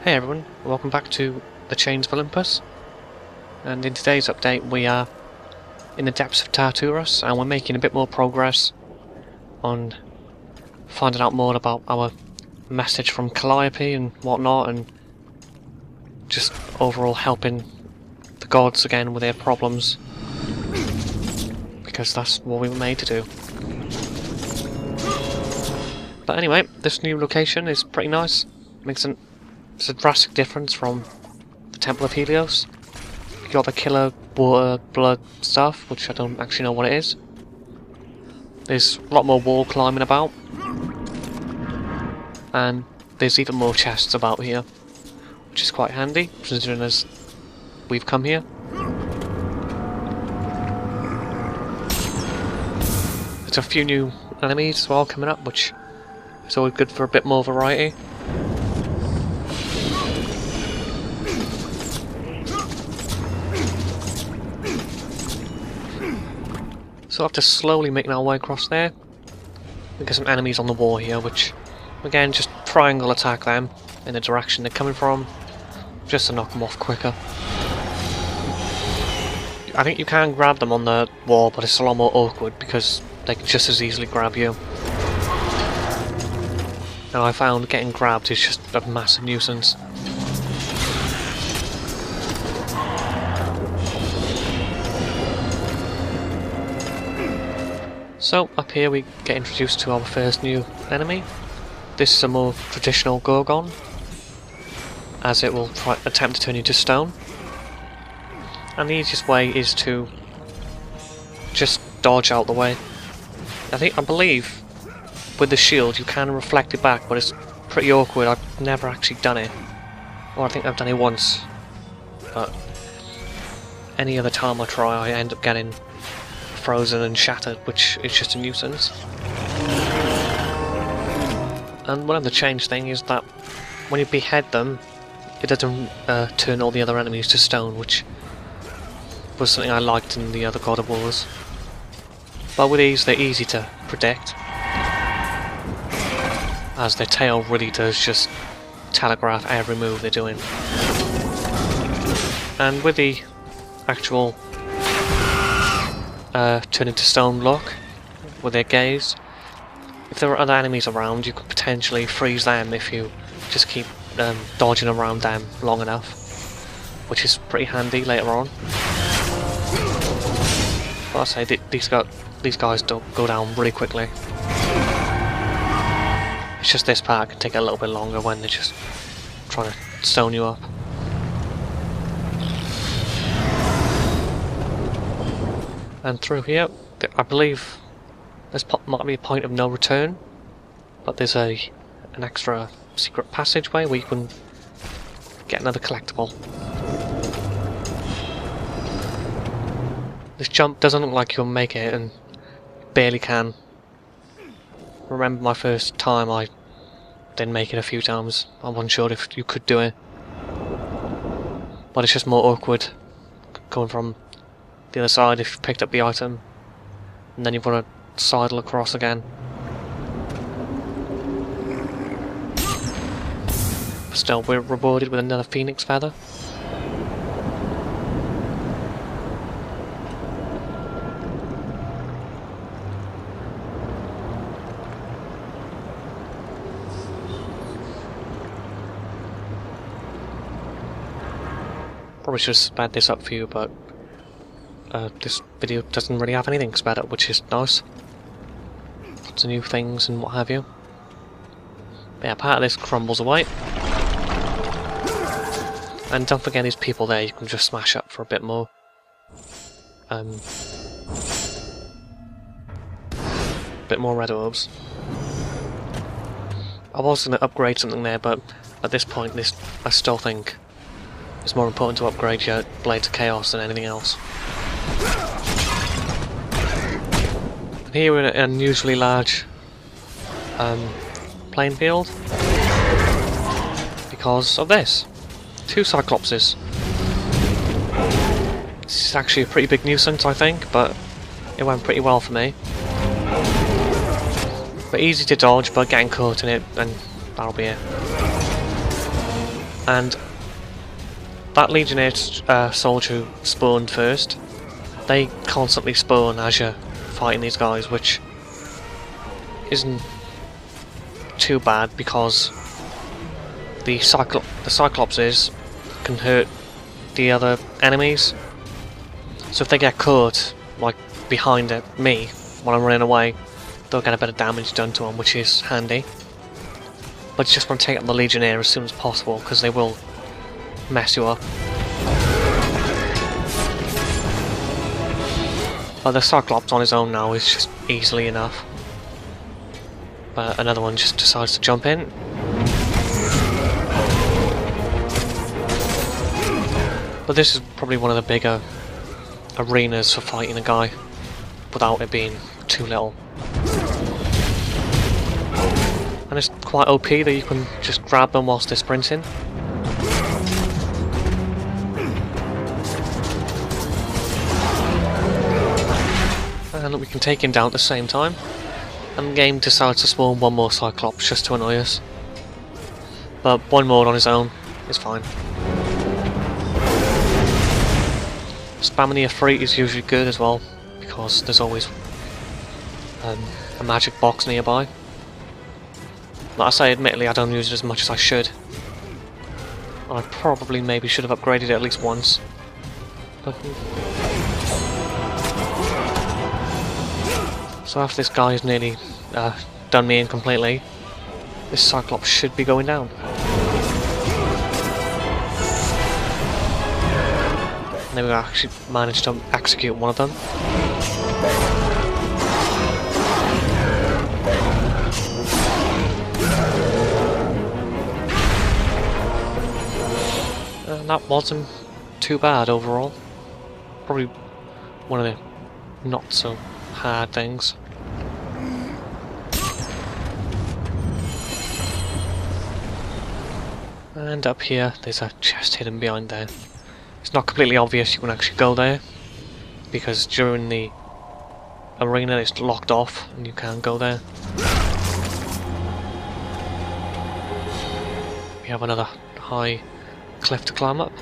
Hey everyone, welcome back to the Chains of Olympus, and in today's update we are in the depths of Tartarus and we're making a bit more progress on finding out more about our message from Calliope and whatnot, and just overall helping the gods again with their problems, because that's what we were made to do. But anyway, this new location is pretty nice. It's a drastic difference from the Temple of Helios. You got the killer water blood stuff, which I don't actually know what it is. There's a lot more wall climbing about, and there's even more chests about here, which is quite handy considering as we've come here. There's a few new enemies as well coming up, which is always good for a bit more variety. So after slowly making our way across there, we get some enemies on the wall here, which again just triangle attack them in the direction they're coming from, just to knock them off quicker. I think you can grab them on the wall, but it's a lot more awkward because they can just as easily grab you. And I found getting grabbed is just a massive nuisance. So, up here we get introduced to our first new enemy. This is a more traditional Gorgon, as it will attempt to turn you to stone. And the easiest way is to just dodge out the way. I believe with the shield you can reflect it back, but it's pretty awkward. I've never actually done it. Or I think I've done it once. But any other time I try I end up getting frozen and shattered, which is just a nuisance. And one of the change thing is that when you behead them, it doesn't turn all the other enemies to stone, which was something I liked in the other God of Wars. But with these, they're easy to predict, as their tail really does just telegraph every move they're doing. And with the actual turn into stone look with their gaze, if there are other enemies around, you could potentially freeze them if you just keep dodging around them long enough, which is pretty handy later on. But I say these guys don't go down really quickly. It's just this part can take a little bit longer when they're just trying to stone you up. And through here, I believe this might be a point of no return, but there's an extra secret passageway where you can get another collectible. This jump doesn't look like you'll make it, and barely can. Remember my first time, I didn't make it a few times. I wasn't sure if you could do it, but it's just more awkward going from the other side if you've picked up the item, and then you've got to sidle across again. But still, we're rewarded with another phoenix feather. Probably should have sped this up for you, but this video doesn't really have anything sped up, which is nice. Lots of new things and what have you. But yeah, part of this crumbles away. And don't forget these people there, you can just smash up for a bit more. Bit more red orbs. I was going to upgrade something there, but at this point I still think it's more important to upgrade your Blades of Chaos than anything else. And here we're in an unusually large playing field because of this. 2 Cyclopses. This is actually a pretty big nuisance, I think, but it went pretty well for me. But easy to dodge, but getting caught in it, and that'll be it. And that Legionnaire soldier who spawned first, they constantly spawn as you're fighting these guys, which isn't too bad because the Cyclopses can hurt the other enemies. So if they get caught, like behind me while I'm running away, they'll get a bit of damage done to them, which is handy. But you just want to take out the Legionnaire as soon as possible because they will mess you up. But the Cyclops on his own now is just easily enough. But another one just decides to jump in. But this is probably one of the bigger arenas for fighting a guy without it being too little. And it's quite OP that you can just grab them whilst they're sprinting. And we can take him down at the same time. And the game decides to spawn one more Cyclops just to annoy us. But one more on his own is fine. Spamming the F3 is usually good as well, because there's always a magic box nearby. Like I say, admittedly I don't use it as much as I should. And I probably maybe should have upgraded it at least once. But, so after this guy has nearly done me in completely, this Cyclops should be going down. And then we actually managed to execute one of them. And that wasn't too bad overall. Probably one of the not so hard things. And up here there's a chest hidden behind there. It's not completely obvious you can actually go there, because during the arena it's locked off and you can't go there. We have another high cliff to climb up.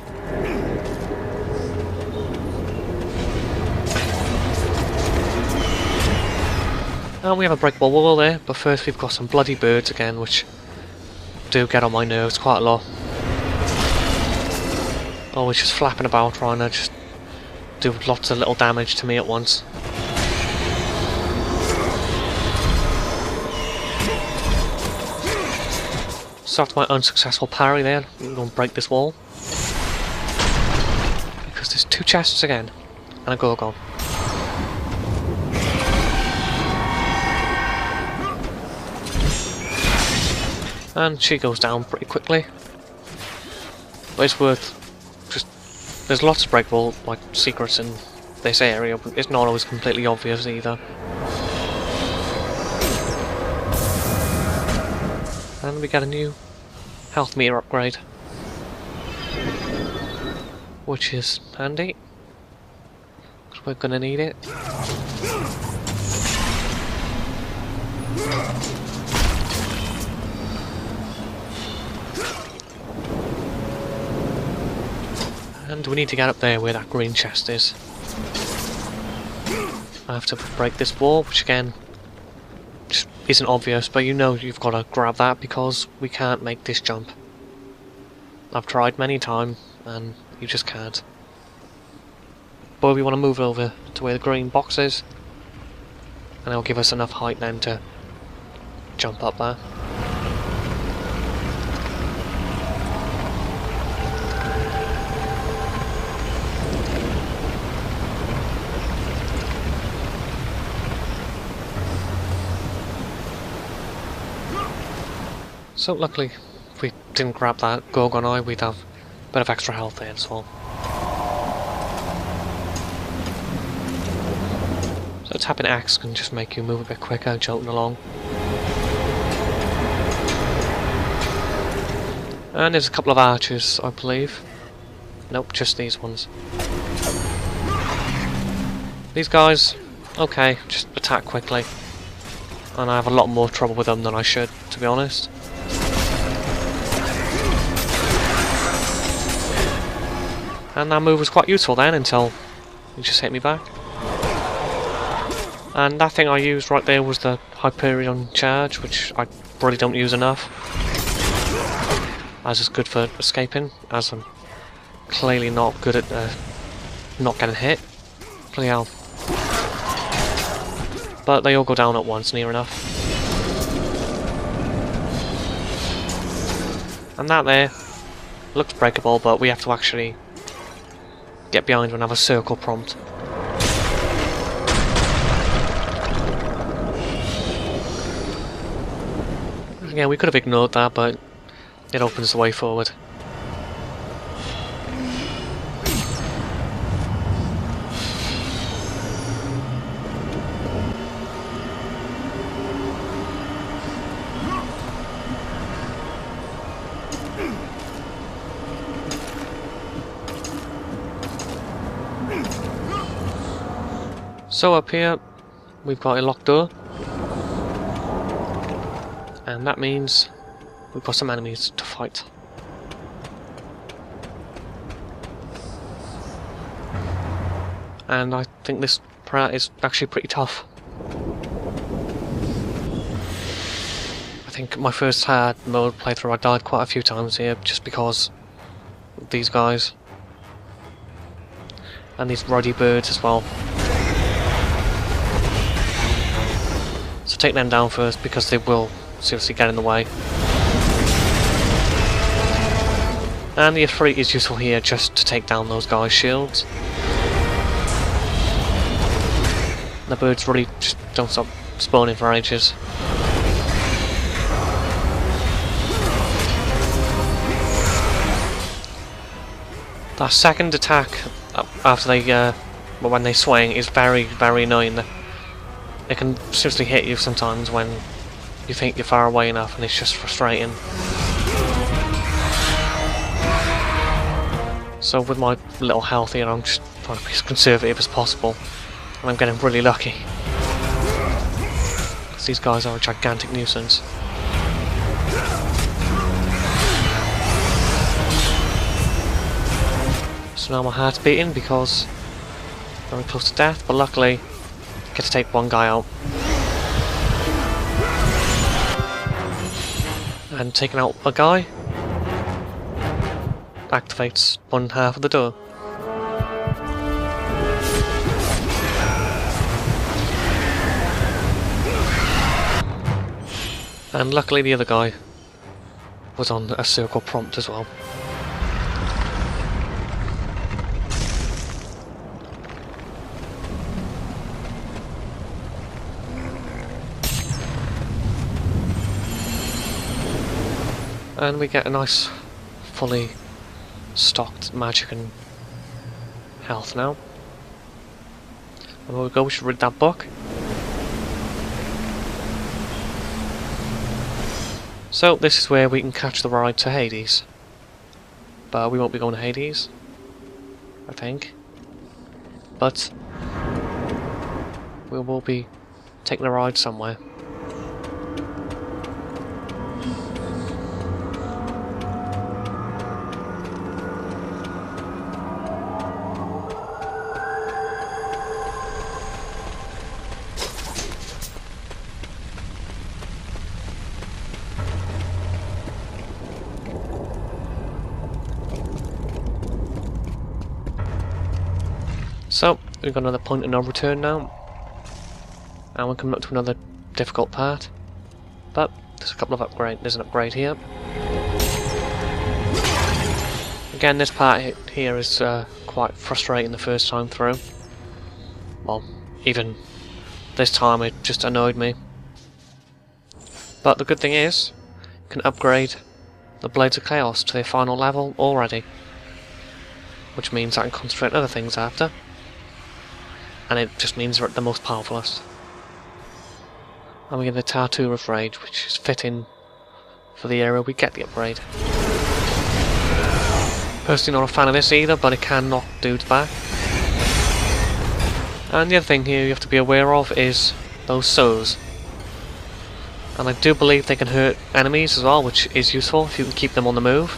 And we have a breakable wall there, but first we've got some bloody birds again, which do get on my nerves quite a lot. Always just flapping about, trying to just do lots of little damage to me at once. So after my unsuccessful parry there, I'm going to break this wall. Because there's two chests again, and a Gorgon. And she goes down pretty quickly. But it's worth just... There's lots of breakable like secrets in this area, but it's not always completely obvious either. And we get a new health meter upgrade, which is handy, because we're going to need it. And we need to get up there where that green chest is. I have to break this wall, which again just isn't obvious, but you know you've got to grab that because we can't make this jump. I've tried many times and you just can't. But we want to move over to where the green box is, and it'll give us enough height then to jump up there. So luckily, if we didn't grab that Gorgon Eye, we'd have a bit of extra health there as well. So tapping X can just make you move a bit quicker, jolting along. And there's a couple of archers, I believe. Nope, just these ones. These guys, okay, just attack quickly. And I have a lot more trouble with them than I should, to be honest. And that move was quite useful then until he just hit me back. And that thing I used right there was the Hyperion charge, which I really don't use enough, as it's good for escaping, as I'm clearly not good at not getting hit. Bloody hell. But they all go down at once, near enough. And that there looks breakable, but we have to actually get behind another circle prompt. Yeah, we could have ignored that, but it opens the way forward. So up here, we've got a locked door. And that means we've got some enemies to fight. And I think this part is actually pretty tough. I think my first hard mode playthrough I died quite a few times here just because of these guys. And these ruddy birds as well. So take them down first because they will seriously get in the way. And the Ifrit is useful here just to take down those guys' shields. The birds really just don't stop spawning for ages. That second attack after they, when they swing is very, very annoying. It can seriously hit you sometimes when you think you're far away enough, and it's just frustrating. So with my little health here, I'm just trying to be as conservative as possible, and I'm getting really lucky. Because these guys are a gigantic nuisance. So now my heart's beating because I'm very close to death, but luckily I get to take one guy out. And taking out a guy activates one half of the door. And luckily the other guy was on a circle prompt as well. And we get a nice, fully stocked magic and health now. And there we go, we should read that book. So this is where we can catch the ride to Hades. But we won't be going to Hades, I think. But we will be taking a ride somewhere. So, we've got another point of no return now, and we're coming up to another difficult part, but there's a couple of upgrades. There's an upgrade here. Again, this part here is quite frustrating the first time through. Well, even this time it just annoyed me. But the good thing is, you can upgrade the Blades of Chaos to their final level already, which means I can concentrate on other things after. And it just means they're at the most powerfulest. And we get the Tattoo of Rage, which is fitting for the area we get the upgrade. Personally not a fan of this either, but it can knock dudes back. And the other thing here you have to be aware of is those Sows. And I do believe they can hurt enemies as well, which is useful if you can keep them on the move.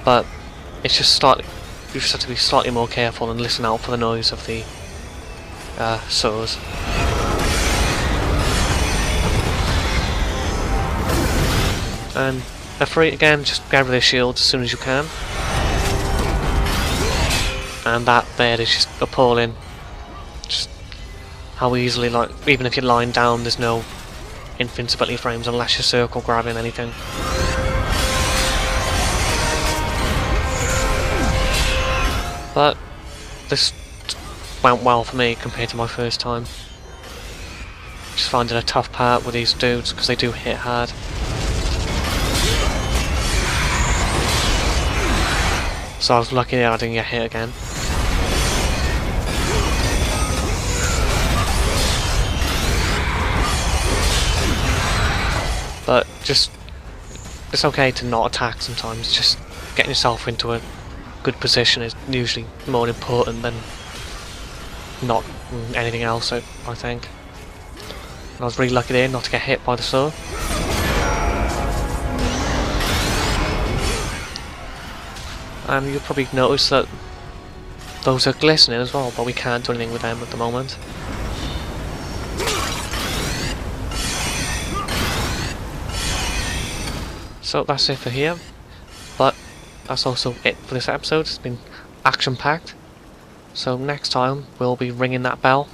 But it's just you just have to be slightly more careful and listen out for the noise of the saws. And free again, just grab their shields as soon as you can. And that there is just appalling. Just how easily, like, even if you're lying down, there's no invincibility frames unless you circle grabbing anything. But this went well for me compared to my first time. Just finding a tough part with these dudes because they do hit hard. So I was lucky that I didn't get hit again. But just, it's okay to not attack sometimes. Just getting yourself into a good position is usually more important than not anything else, I think. And I was really lucky there not to get hit by the saw. And you'll probably notice that those are glistening as well, but we can't do anything with them at the moment. So that's it for here, but that's also it for this episode. It's been action-packed. So next time we'll be ringing that bell